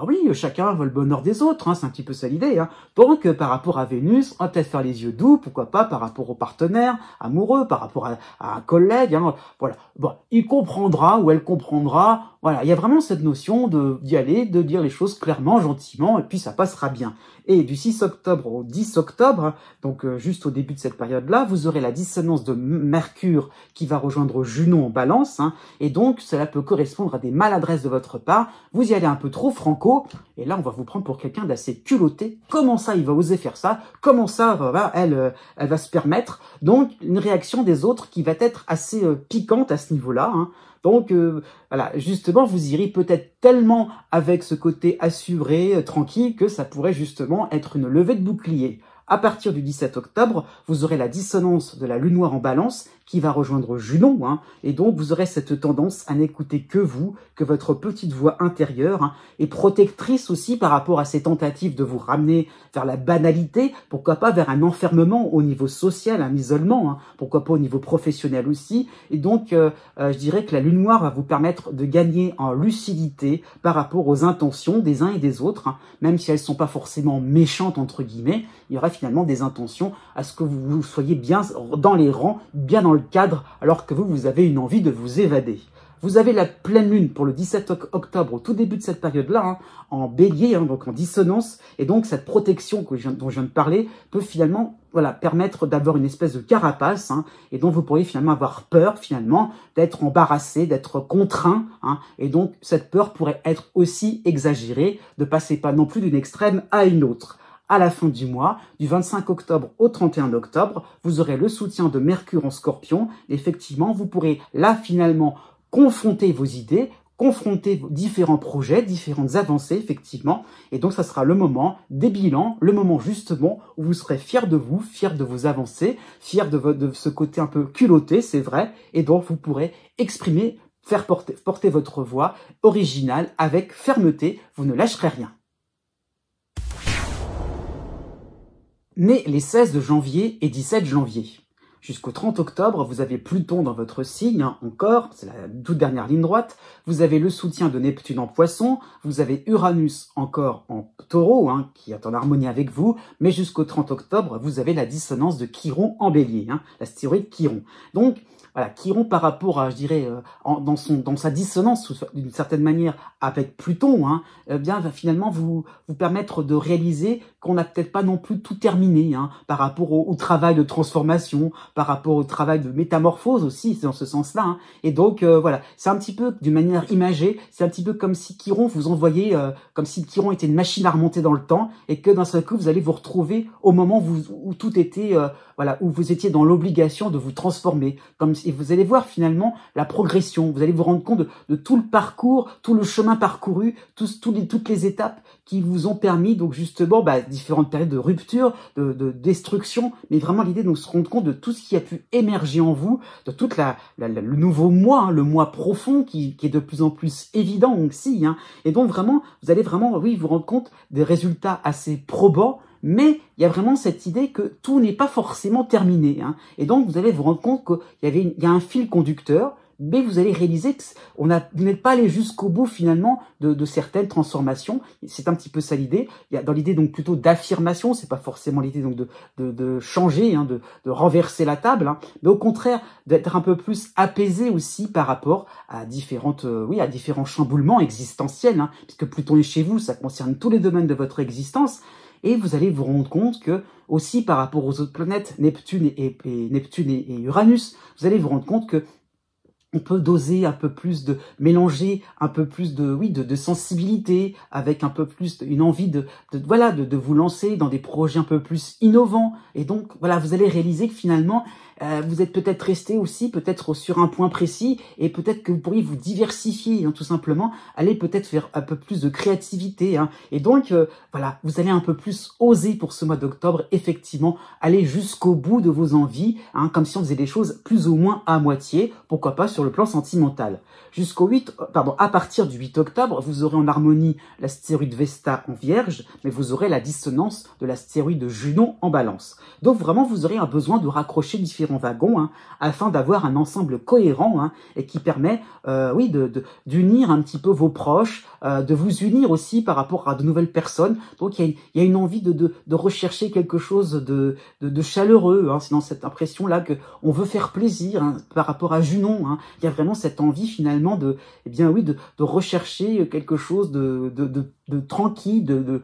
Oui, chacun veut le bonheur des autres, hein, c'est un petit peu ça l'idée. Hein. Donc, par rapport à Vénus, on va peut-être faire les yeux doux, pourquoi pas, par rapport au partenaire amoureux, par rapport à un collègue. Hein, voilà. Bon, il comprendra ou elle comprendra. Voilà, il y a vraiment cette notion d'y aller, de dire les choses clairement, gentiment, et puis ça passera bien. Et du 6 octobre au 10 octobre, donc juste au début de cette période-là, vous aurez la dissonance de Mercure qui va rejoindre Junon en Balance, hein, et donc cela peut correspondre à des maladresses de votre part. Vous y allez un peu trop franco, et là on va vous prendre pour quelqu'un d'assez culotté. Comment ça il va oser faire ça? Comment ça elle va se permettre? Donc une réaction des autres qui va être assez piquante à ce niveau-là. Hein. Donc voilà, justement, vous irez peut-être tellement avec ce côté assuré, tranquille, que ça pourrait justement être une levée de bouclier. À partir du 17 octobre, vous aurez la dissonance de la lune noire en Balance qui va rejoindre Junon, hein, et donc vous aurez cette tendance à n'écouter que vous, que votre petite voix intérieure, hein, et protectrice aussi par rapport à ces tentatives de vous ramener vers la banalité, pourquoi pas vers un enfermement au niveau social, un isolement, hein, pourquoi pas au niveau professionnel aussi, et donc je dirais que la lune noire va vous permettre de gagner en lucidité par rapport aux intentions des uns et des autres, hein, même si elles sont pas forcément méchantes entre guillemets, il y aura finalement des intentions à ce que vous soyez bien dans les rangs, bien dans le cadre, alors que vous avez une envie de vous évader. Vous avez la pleine lune pour le 17 octobre, au tout début de cette période-là, hein, en bélier, hein, donc en dissonance. Et donc, cette protection dont je viens de parler peut finalement permettre d'avoir une espèce de carapace, hein, et donc vous pourriez finalement avoir peur, finalement, d'être embarrassé, d'être contraint. Hein, et donc, cette peur pourrait être aussi exagérée, de passer pas non plus d'une extrême à une autre. À la fin du mois, du 25 octobre au 31 octobre, vous aurez le soutien de Mercure en Scorpion. Effectivement, vous pourrez là finalement confronter vos idées, confronter vos différents projets, différentes avancées, effectivement. Et donc, ça sera le moment des bilans, le moment justement où vous serez fiers de vous, fiers de vos avancées, fiers de ce côté un peu culotté, c'est vrai. Et donc, vous pourrez exprimer, faire porter votre voix originale avec fermeté. Vous ne lâcherez rien. Né les 16 janvier et 17 janvier. Jusqu'au 30 octobre, vous avez Pluton dans votre signe, hein, encore, c'est la toute dernière ligne droite. Vous avez le soutien de Neptune en Poisson, vous avez Uranus encore en Taureau, hein, qui est en harmonie avec vous, mais jusqu'au 30 octobre, vous avez la dissonance de Chiron en Bélier, hein, l'astéroïde Chiron. Donc, voilà, Chiron par rapport à, je dirais, dans sa dissonance, d'une certaine manière, avec Pluton, hein, bien, va finalement vous permettre de réaliser qu'on n'a peut-être pas non plus tout terminé, hein, par rapport au travail de transformation, par rapport au travail de métamorphose aussi, c'est dans ce sens-là. Hein. Et donc, voilà, c'est un petit peu, d'une manière imagée, c'est un petit peu comme si Chiron vous envoyait, comme si Chiron était une machine à remonter dans le temps, et que d'un seul coup, vous allez vous retrouver au moment où tout était, voilà, où vous étiez dans l'obligation de vous transformer. Et vous allez voir finalement la progression, vous allez vous rendre compte de tout le parcours, tout le chemin parcouru, toutes les étapes qui vous ont permis, donc justement, différentes périodes de rupture, de destruction, mais vraiment l'idée de se rendre compte de tout ce qui a pu émerger en vous, de tout le nouveau moi, hein, le moi profond qui est de plus en plus évident aussi. Hein. Et donc vraiment, vous allez vraiment, oui, vous rendre compte des résultats assez probants, mais il y a vraiment cette idée que tout n'est pas forcément terminé. Hein. Et donc, vous allez vous rendre compte qu'il y a un fil conducteur, mais vous allez réaliser que vous n'êtes pas allé jusqu'au bout finalement de certaines transformations. C'est un petit peu ça l'idée. Il y a dans l'idée donc plutôt d'affirmation, c'est pas forcément l'idée donc de changer, hein, de renverser la table, hein, mais au contraire d'être un peu plus apaisé aussi par rapport à différents chamboulements existentiels, hein, puisque Pluton est chez vous, ça concerne tous les domaines de votre existence. Et vous allez vous rendre compte que, aussi par rapport aux autres planètes, Neptune et Uranus, vous allez vous rendre compte que on peut doser un peu plus mélanger un peu plus de sensibilité avec un peu plus une envie de vous lancer dans des projets un peu plus innovants. Et donc, voilà, vous allez réaliser que finalement, vous êtes peut-être resté aussi peut-être sur un point précis et peut-être que vous pourriez vous diversifier, hein, tout simplement, aller peut-être faire un peu plus de créativité. Hein. Et donc, voilà, vous allez un peu plus oser pour ce mois d'octobre, effectivement, aller jusqu'au bout de vos envies, hein, comme si on faisait des choses plus ou moins à moitié, pourquoi pas sur le plan sentimental. À partir du 8 octobre, vous aurez en harmonie l'astéroïde Vesta en Vierge, mais vous aurez la dissonance de l'astéroïde Junon en Balance. Donc vraiment, vous aurez un besoin de raccrocher différents wagons, hein, afin d'avoir un ensemble cohérent, hein, et qui permet, d'unir un petit peu vos proches, de vous unir aussi par rapport à de nouvelles personnes. Donc il y a une envie de rechercher quelque chose de chaleureux. Hein. C'est dans cette impression-là que on veut faire plaisir, hein, par rapport à Junon. Hein. Il y a vraiment cette envie finalement de rechercher quelque chose de tranquille, de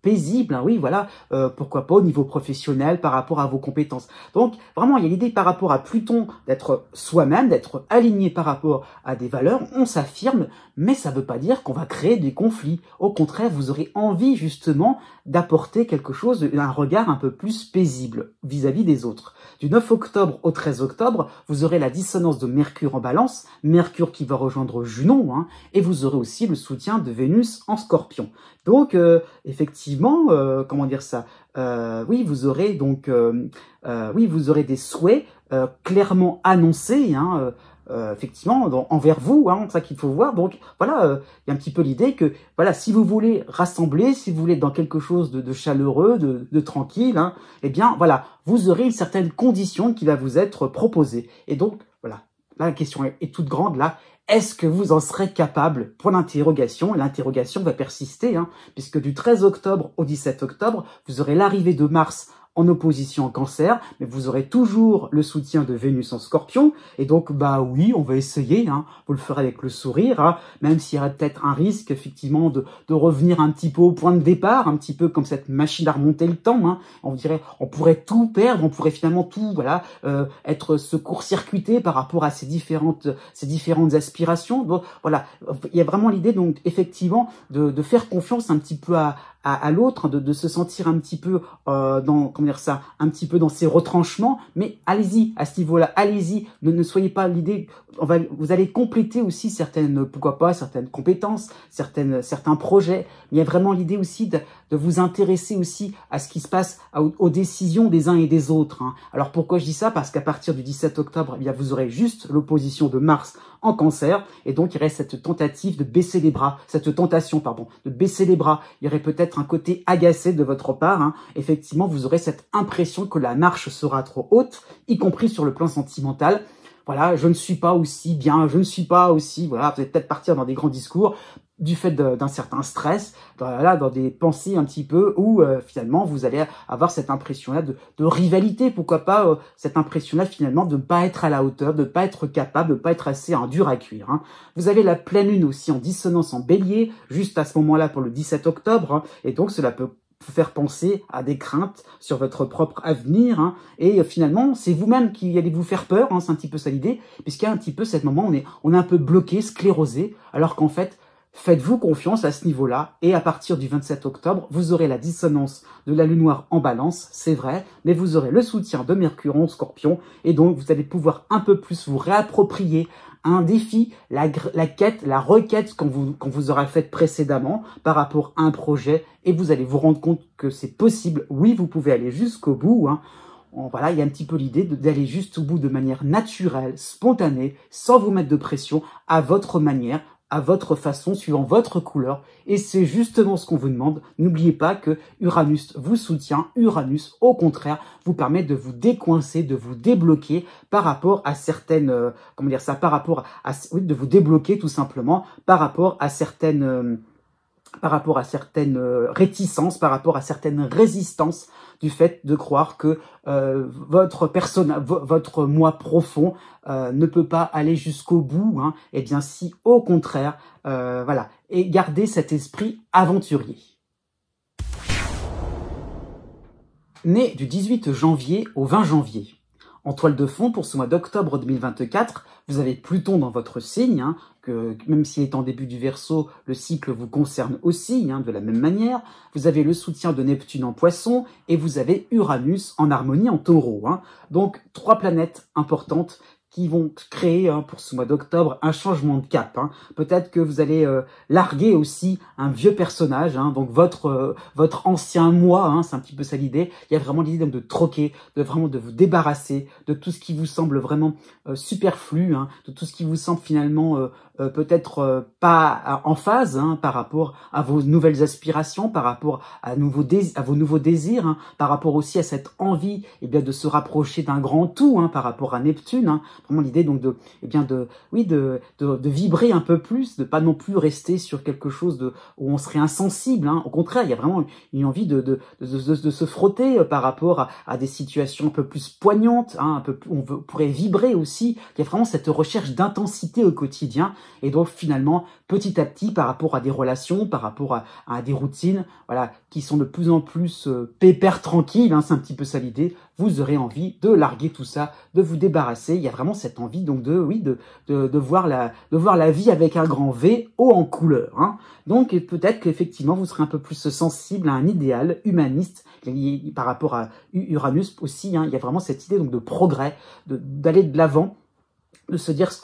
paisible, hein, oui, voilà, pourquoi pas au niveau professionnel par rapport à vos compétences. Donc, vraiment, il y a l'idée par rapport à Pluton d'être soi-même, d'être aligné par rapport à des valeurs, on s'affirme, mais ça ne veut pas dire qu'on va créer des conflits. Au contraire, vous aurez envie, justement, d'apporter quelque chose, un regard un peu plus paisible vis-à-vis des autres. Du 9 octobre au 13 octobre, vous aurez la dissonance de Mercure en Balance, Mercure qui va rejoindre Junon, hein, et vous aurez aussi le soutien de Vénus en Scorpion. Donc, effectivement, vous aurez donc, vous aurez des souhaits clairement annoncés, hein, effectivement, envers vous, hein, c'est ça qu'il faut voir. Donc, voilà, il y a un petit peu l'idée que, voilà, si vous voulez rassembler, si vous voulez être dans quelque chose de chaleureux, de tranquille, hein, eh bien, voilà, vous aurez une certaine condition qui va vous être proposée. Et donc, voilà, là, la question est toute grande, là. Est-ce que vous en serez capable? Point d'interrogation. L'interrogation va persister, hein, puisque du 13 octobre au 17 octobre, vous aurez l'arrivée de Mars en opposition en Cancer, mais vous aurez toujours le soutien de Vénus en Scorpion. Et donc, bah oui, on va essayer, hein, vous le ferez avec le sourire, hein, même s'il y aurait peut-être un risque, effectivement, de revenir un petit peu au point de départ, un petit peu comme cette machine à remonter le temps. Hein. On dirait, on pourrait tout perdre, on pourrait finalement tout, voilà, être se court-circuiter par rapport à ces différentes aspirations. Donc, voilà, il y a vraiment l'idée, donc, effectivement, de faire confiance un petit peu à l'autre, de se sentir un petit peu dans, comment dire ça, un petit peu dans ses retranchements, mais allez-y à ce niveau-là, allez-y, ne soyez pas l'idée, vous allez compléter aussi certaines, pourquoi pas, certaines compétences, certains projets. Il y a vraiment l'idée aussi de vous intéresser aussi à ce qui se passe, aux décisions des uns et des autres. Hein. Alors pourquoi je dis ça? Parce qu'à partir du 17 octobre, eh bien, vous aurez juste l'opposition de Mars en Cancer, et donc il y aurait cette tentative de baisser les bras, cette tentation, pardon, de baisser les bras. Il y aurait peut-être un côté agacé de votre part. Hein. Effectivement, vous aurez cette impression que la marche sera trop haute, y compris sur le plan sentimental. Voilà, je ne suis pas aussi bien, je ne suis pas aussi, voilà, vous allez peut-être partir dans des grands discours du fait d'un certain stress, dans des pensées un petit peu où finalement vous allez avoir cette impression-là de rivalité, pourquoi pas cette impression-là finalement de ne pas être à la hauteur, de ne pas être capable, de ne pas être assez dur à cuire. Hein. Vous avez la pleine lune aussi en dissonance en bélier, juste à ce moment-là pour le 17 octobre, hein, et donc cela peut vous faire penser à des craintes sur votre propre avenir, hein, et finalement c'est vous-même qui allez vous faire peur, hein, c'est un petit peu ça l'idée, puisqu'il y a un petit peu ce moment où on est un peu bloqué, sclérosé, alors qu'en fait faites-vous confiance à ce niveau-là, et à partir du 27 octobre, vous aurez la dissonance de la lune noire en balance, c'est vrai, mais vous aurez le soutien de Mercure en Scorpion, et donc vous allez pouvoir un peu plus vous réapproprier un défi, la quête, la requête qu'on vous aura faite précédemment par rapport à un projet, et vous allez vous rendre compte que c'est possible, oui, vous pouvez aller jusqu'au bout, hein. Voilà, il y a un petit peu l'idée d'aller juste au bout de manière naturelle, spontanée, sans vous mettre de pression, à votre manière, à votre façon, suivant votre couleur. Et c'est justement ce qu'on vous demande. N'oubliez pas que Uranus vous soutient. Uranus, au contraire, vous permet de vous décoincer, de vous débloquer par rapport à certaines, comment dire ça, par rapport à, oui, de vous débloquer tout simplement par rapport à certaines, réticences, par rapport à certaines résistances du fait de croire que votre moi profond ne peut pas aller jusqu'au bout. Hein. Eh bien si, au contraire, voilà, et gardez cet esprit aventurier. Né du 18 janvier au 20 janvier. En toile de fond, pour ce mois d'octobre 2024, vous avez Pluton dans votre signe, hein, que même s'il est en début du Verseau, le cycle vous concerne aussi, hein, de la même manière. Vous avez le soutien de Neptune en Poisson et vous avez Uranus en harmonie en Taureau. Hein. Donc, 3 planètes importantes qui vont créer, hein, pour ce mois d'octobre, un changement de cap. Hein. Peut-être que vous allez larguer aussi un vieux personnage, hein, donc votre ancien moi, hein, c'est un petit peu ça l'idée. Il y a vraiment l'idée de troquer, de vous débarrasser de tout ce qui vous semble vraiment superflu, hein, de tout ce qui vous semble finalement peut-être pas en phase, hein, par rapport à vos nouvelles aspirations, par rapport à vos nouveaux désirs, hein, par rapport aussi à cette envie, eh bien, de se rapprocher d'un grand tout, hein, par rapport à Neptune. Hein. Vraiment l'idée donc de vibrer un peu plus, de pas non plus rester sur quelque chose où on serait insensible. Hein. Au contraire, il y a vraiment une envie de se frotter par rapport à des situations un peu plus poignantes, hein, on pourrait vibrer aussi. Il y a vraiment cette recherche d'intensité au quotidien. Et donc finalement, petit à petit, par rapport à des relations, par rapport à des routines, voilà, qui sont de plus en plus pépères, tranquilles, hein, c'est un petit peu ça l'idée, vous aurez envie de larguer tout ça, de vous débarrasser. Il y a vraiment cette envie donc de voir la vie avec un grand V, haut en couleur. Hein. Donc peut-être qu'effectivement vous serez un peu plus sensible à un idéal humaniste par rapport à Uranus aussi. Hein. Il y a vraiment cette idée donc de progrès, d'aller de l'avant, de se dire ce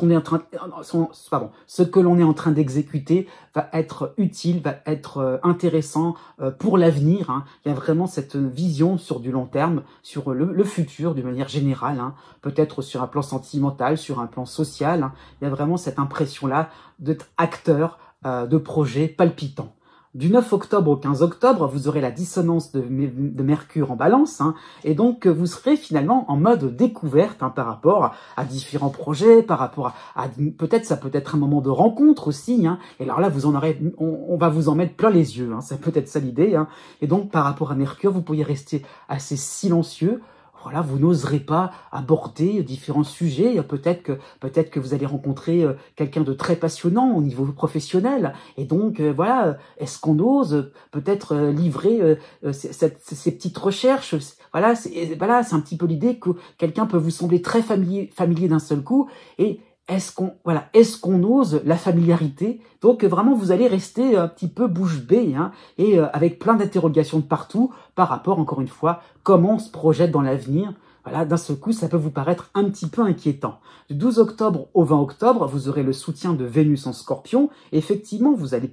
que l'on est en train d'exécuter va être utile, va être intéressant pour l'avenir. Hein. Il y a vraiment cette vision sur du long terme, sur le futur d'une manière générale, hein. Peut-être sur un plan sentimental, sur un plan social. Hein. Il y a vraiment cette impression-là d'être acteur de projets palpitants. Du 9 octobre au 15 octobre, vous aurez la dissonance de Mercure en balance, hein, et donc vous serez finalement en mode découverte hein, par rapport à différents projets, par rapport à peut-être ça peut être un moment de rencontre aussi, hein, et alors là vous en aurez, on va vous en mettre plein les yeux, hein, c'est peut-être ça l'idée, hein, et donc par rapport à Mercure, vous pourriez rester assez silencieux. Voilà, vous n'oserez pas aborder différents sujets. Peut-être que vous allez rencontrer quelqu'un de très passionnant au niveau professionnel. Et donc, voilà, est-ce qu'on ose peut-être livrer ces petites recherches? Voilà, c'est un petit peu l'idée que quelqu'un peut vous sembler très familier d'un seul coup. Et est-ce qu'on ose la familiarité? Donc vraiment, vous allez rester un petit peu bouche bée, hein, et avec plein d'interrogations de partout par rapport, encore une fois, comment on se projette dans l'avenir. Voilà, d'un seul coup, ça peut vous paraître un petit peu inquiétant. Du 12 octobre au 20 octobre, vous aurez le soutien de Vénus en Scorpion. Et effectivement, vous allez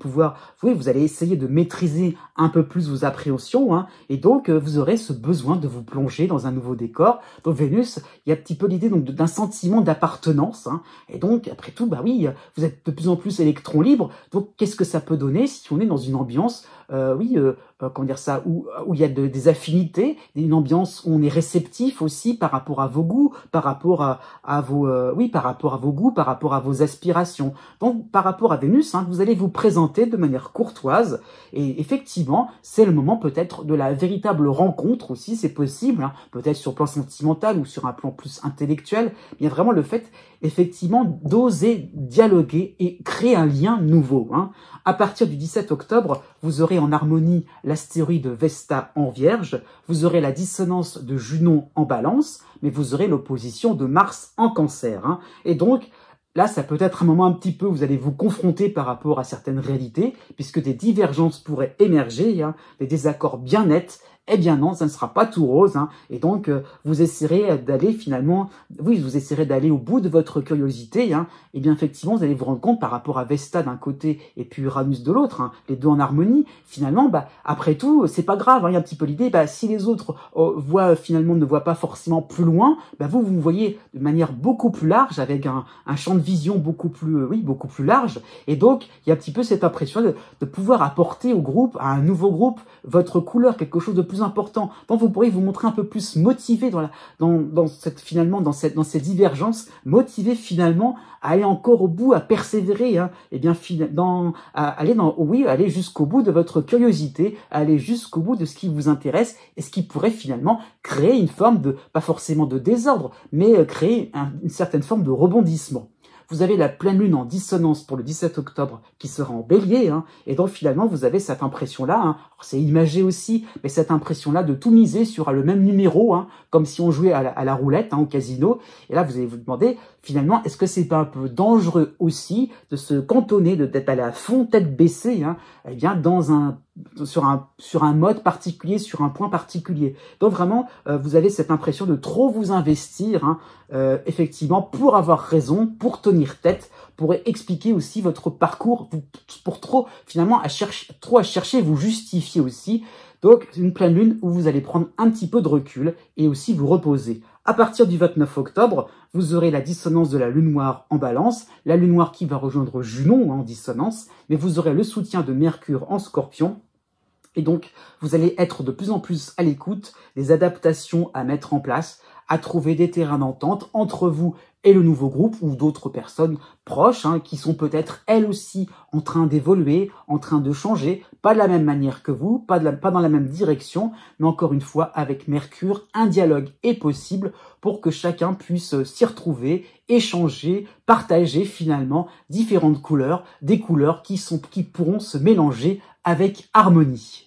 vous allez essayer de maîtriser un peu plus vos appréhensions, hein, et donc vous aurez ce besoin de vous plonger dans un nouveau décor. Donc Vénus, il y a un petit peu l'idée donc d'un sentiment d'appartenance, hein, et donc après tout, bah oui, vous êtes de plus en plus électron libre. Donc qu'est-ce que ça peut donner si on est dans une ambiance, comment dire ça, où il y a des affinités, une ambiance où on est réceptif aussi par rapport à vos goûts, par rapport à vos goûts, par rapport à vos aspirations. Donc par rapport à Vénus, hein, vous allez vous présenter de manière courtoise, et effectivement, c'est le moment peut-être de la véritable rencontre aussi, c'est possible, hein, peut-être sur le plan sentimental ou sur un plan plus intellectuel. Il y a vraiment le fait effectivement d'oser dialoguer et créer un lien nouveau, hein. À partir du 17 octobre, vous aurez en harmonie l'astéroïde Vesta en Vierge, vous aurez la dissonance de Junon en Balance, mais vous aurez l'opposition de Mars en Cancer, hein. Et donc, là, ça peut être un moment un petit peu où vous allez vous confronter par rapport à certaines réalités, puisque des divergences pourraient émerger, hein, des désaccords bien nets. Eh bien non, ça ne sera pas tout rose, hein, et donc vous essaierez d'aller finalement, oui, vous essaierez d'aller au bout de votre curiosité, hein, et bien effectivement, vous allez vous rendre compte par rapport à Vesta d'un côté et puis Uranus de l'autre, hein, les deux en harmonie, finalement, bah, après tout, c'est pas grave, hein, il y a un petit peu l'idée, bah, si les autres ne voient pas forcément plus loin, bah, vous voyez de manière beaucoup plus large, avec un champ de vision beaucoup plus large, et donc, il y a un petit peu cette impression de pouvoir apporter au groupe, à un nouveau groupe, votre couleur, quelque chose de plus important. Donc vous pourrez vous montrer un peu plus motivé dans ces divergences, motivé finalement à aller encore au bout, à persévérer, hein, et bien aller jusqu'au bout de votre curiosité, aller jusqu'au bout de ce qui vous intéresse et ce qui pourrait finalement créer une forme de, pas forcément de désordre, mais créer une certaine forme de rebondissement. Vous avez la pleine lune en dissonance pour le 17 octobre qui sera en bélier, hein, et donc finalement vous avez cette impression-là, hein, c'est imagé aussi, mais cette impression-là de tout miser sur le même numéro, hein, comme si on jouait à la roulette, hein, au casino, et là vous allez vous demander finalement est-ce que c'est pas un peu dangereux aussi de se cantonner, d'être allé à fond tête baissée, hein, eh bien sur un mode particulier, sur un point particulier. Donc vraiment, vous avez cette impression de trop vous investir, hein, effectivement, pour avoir raison, pour tenir tête, pour expliquer aussi votre parcours, pour trop, finalement, à chercher, vous justifier aussi. Donc, une pleine lune où vous allez prendre un petit peu de recul et aussi vous reposer. À partir du 29 octobre, vous aurez la dissonance de la lune noire en balance, la lune noire qui va rejoindre Junon, hein, en dissonance, mais vous aurez le soutien de Mercure en Scorpion. Et donc, vous allez être de plus en plus à l'écoute des adaptations à mettre en place, à trouver des terrains d'entente entre vous et le nouveau groupe ou d'autres personnes proches, hein, qui sont peut-être elles aussi en train d'évoluer, en train de changer, pas de la même manière que vous, pas dans la même direction, mais encore une fois, avec Mercure, un dialogue est possible pour que chacun puisse s'y retrouver, échanger, partager finalement différentes couleurs, des couleurs qui pourront se mélanger avec harmonie.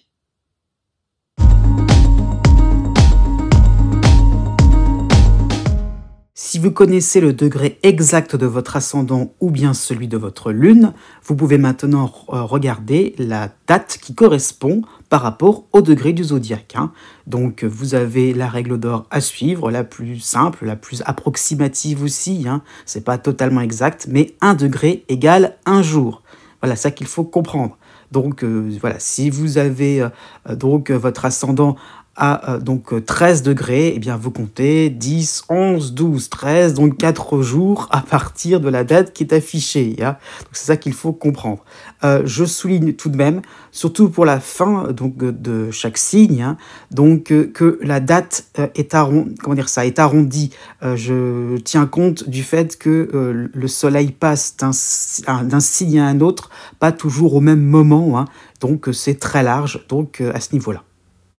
Si vous connaissez le degré exact de votre ascendant ou bien celui de votre lune, vous pouvez maintenant regarder la date qui correspond par rapport au degré du zodiaque, hein. Donc vous avez la règle d'or à suivre, la plus simple, la plus approximative aussi, hein. C'est pas totalement exact, mais 1 degré égale 1 jour. Voilà, ça qu'il faut comprendre. Donc voilà, si vous avez votre ascendant à donc 13 degrés, eh bien vous comptez 10, 11, 12, 13, donc 4 jours à partir de la date qui est affichée. Hein. Donc c'est ça qu'il faut comprendre. Je souligne tout de même, surtout pour la fin donc, de chaque signe, hein, donc que la date est arrondie. Je tiens compte du fait que le soleil passe d'un signe à un autre, pas toujours au même moment, hein, donc c'est très large donc, à ce niveau-là.